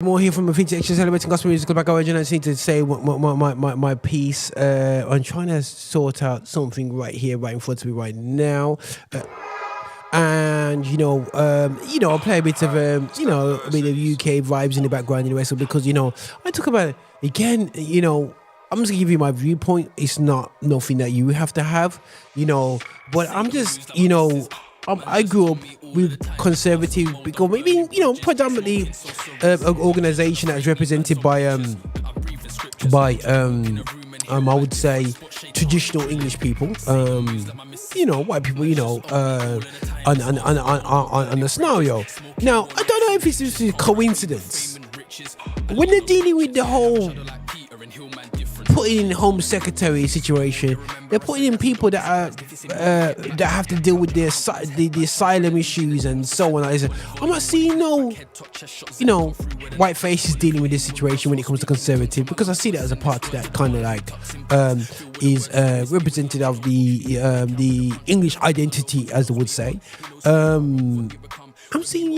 More here from a feature extra celebrating gospel music back origin. I just need to say my piece. I'm trying to sort out something right here, right in front of me right now. And I'll play a bit of a bit of UK vibes in the background anyway. So because I talk about it again, I'm just gonna give you my viewpoint. It's not nothing that you have to have, but I'm just I grew up with conservative because maybe predominantly an organization that's represented by I would say traditional English people, white people, on the scenario. Now, I don't know if it's just a coincidence when they're dealing with the whole putting in Home Secretary situation. They're putting in people that are that have to deal with the asylum issues and so on. I'm not seeing no white faces dealing with this situation when it comes to conservative, because I see that as a part of that kind of like is representative of the English identity, as they would say. I'm seeing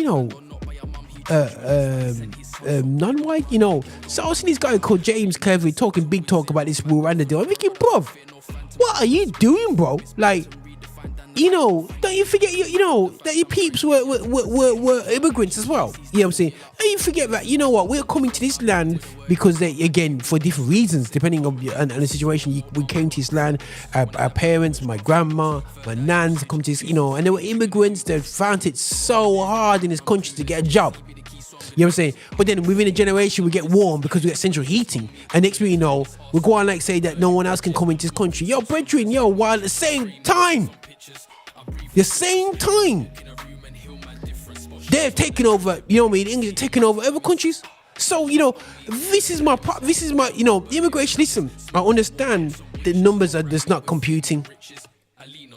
non-white, So I was seeing this guy called James Cleverly talking big talk about this Rwanda deal. I'm thinking, bruv, what are you doing, bro? Like, don't you forget, that your peeps were immigrants as well. You know what I'm saying? Don't you forget that, we're coming to this land because they, again, for different reasons, depending on the situation. We came to this land, our parents, my grandma, my nans come to this, and they were immigrants that found it so hard in this country to get a job. You know what I'm saying? But then within a generation, we get warm because we get central heating. And next thing you know, we go on like say that no one else can come into this country. Yo, brethren, while at the same time, they're taking over, English are taking over other countries. So, this is my, immigration, listen, I understand the numbers are just not computing.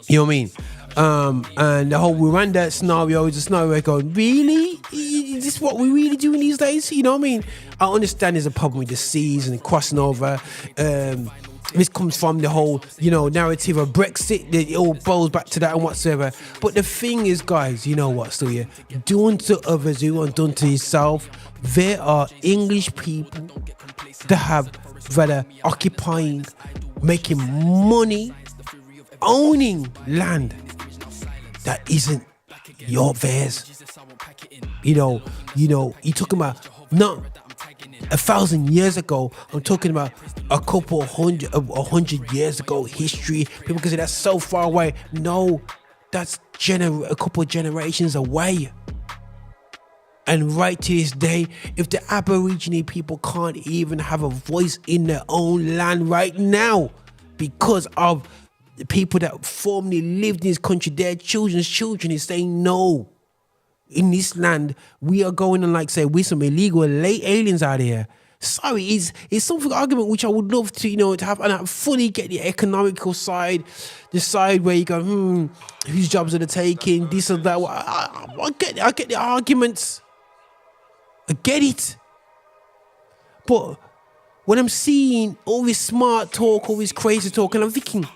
You know what I mean? And the whole Rwanda scenario is a scenario where I go, really? Is this what we really doing these days? You know what I mean? I understand there's a problem with the seas and crossing over. This comes from the whole, narrative of Brexit. It all boils back to that and whatsoever. But the thing is, guys, you know what, so yeah, do unto others you want done to yourself. There are English people that are occupying, making money, owning land that isn't theirs. You're talking about not 1,000 years ago. I'm talking about a hundred years ago history. People can say that's so far away. No, that's a couple of generations away. And right to this day, if the Aborigine people can't even have a voice in their own land right now because of the people that formerly lived in this country, their children's children is saying no. In this land, we are going on like say we're some illegal late aliens out here. Sorry, it's something argument which I would love to to have, and I fully get the economical side, the side where you go, whose jobs are they taking, this or that. I get the arguments. I get it. But when I'm seeing all this smart talk, all this crazy talk, and I'm thinking,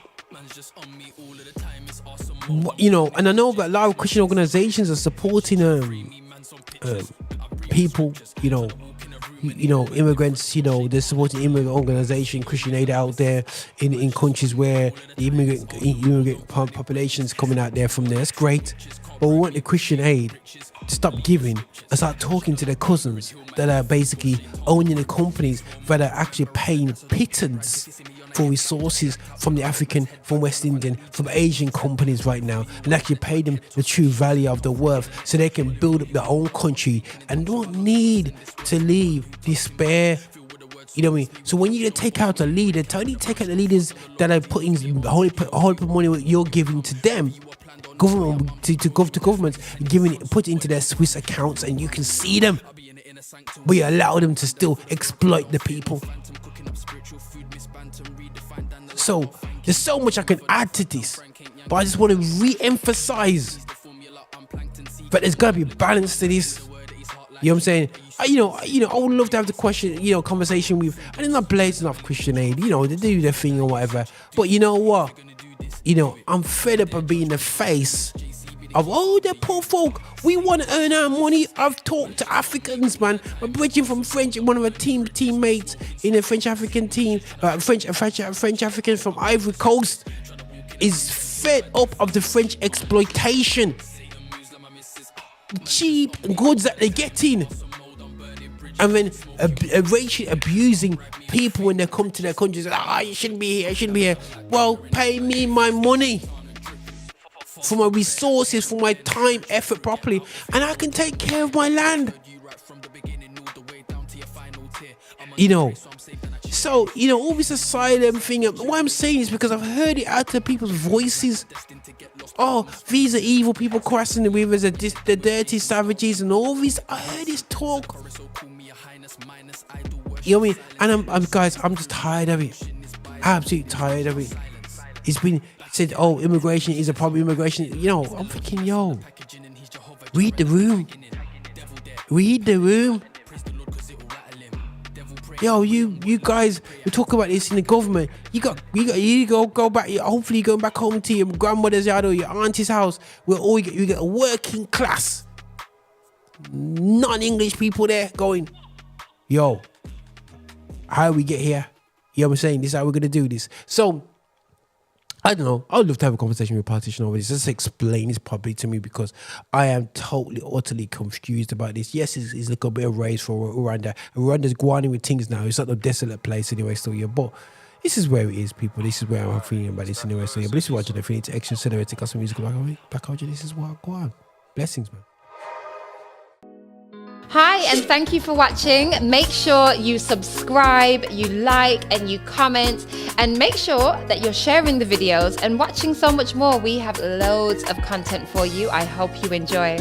and I know that a lot of Christian organizations are supporting people, immigrants, they're supporting immigrant organization, Christian Aid out there in countries where the immigrant population is coming out there from there. That's great. But we want the Christian Aid to stop giving and start talking to their cousins that are basically owning the companies that are actually paying pittance for resources from the African, from West Indian, from Asian companies right now, and actually pay them the true value of the worth so they can build up their own country and don't need to leave despair. You know what I mean? So when you take out a leader, take out the leaders that are putting a whole heap of money you're giving to them, government to governments, put it into their Swiss accounts, and you can see them, but you allow them to still exploit the people. So there's so much I can add to this, but I just want to re-emphasize that there's got to be a balance to this. You know what I'm saying? I would love to have the conversation with, and it's not blazing off Christian Aid, they do their thing or whatever. But you know what? I'm fed up of being the face of all the poor folk. We want to earn our money. I've talked to Africans, man. My bridging from French, one of our teammates in the French African team, French African from Ivory Coast, is fed up of the French exploitation, cheap goods that they're getting, and then racially abusing people when they come to their countries. You shouldn't be here, I shouldn't be here. Well, pay me my money for my resources, for my time, effort properly, and I can take care of my land. So, all this asylum thing, what I'm saying is because I've heard it out of people's voices. Oh, these are evil people crossing the rivers, the dirty savages and all these. I heard this talk. You know what I mean? And I'm guys, I'm just tired of it. Absolutely tired of it. It's been said, oh, immigration is a problem, immigration. I'm thinking, read the room. Read the room. You guys, you talk about this in the government. You go back. Hopefully, you're going back home to your grandmother's yard or your auntie's house, where you get a working class, non-English people there going, how we get here? You know what I'm saying? This is how we're gonna do this. So I don't know. I would love to have a conversation with a politician over this. Just explain this properly to me, because I am totally, utterly confused about this. Yes, it's like a bit of raise for Rwanda. Rwanda's going with things now. It's not a desolate place anyway, still, but this is where it is, people. This is where I'm feeling about this anyway, so but this is what I do. If you need to extra accelerate, got some music back out. This is what I go on. Blessings, man. Hi, and thank you for watching. Make sure you subscribe, you like, and you comment, and make sure that you're sharing the videos and watching so much more. We have loads of content for you. I hope you enjoy.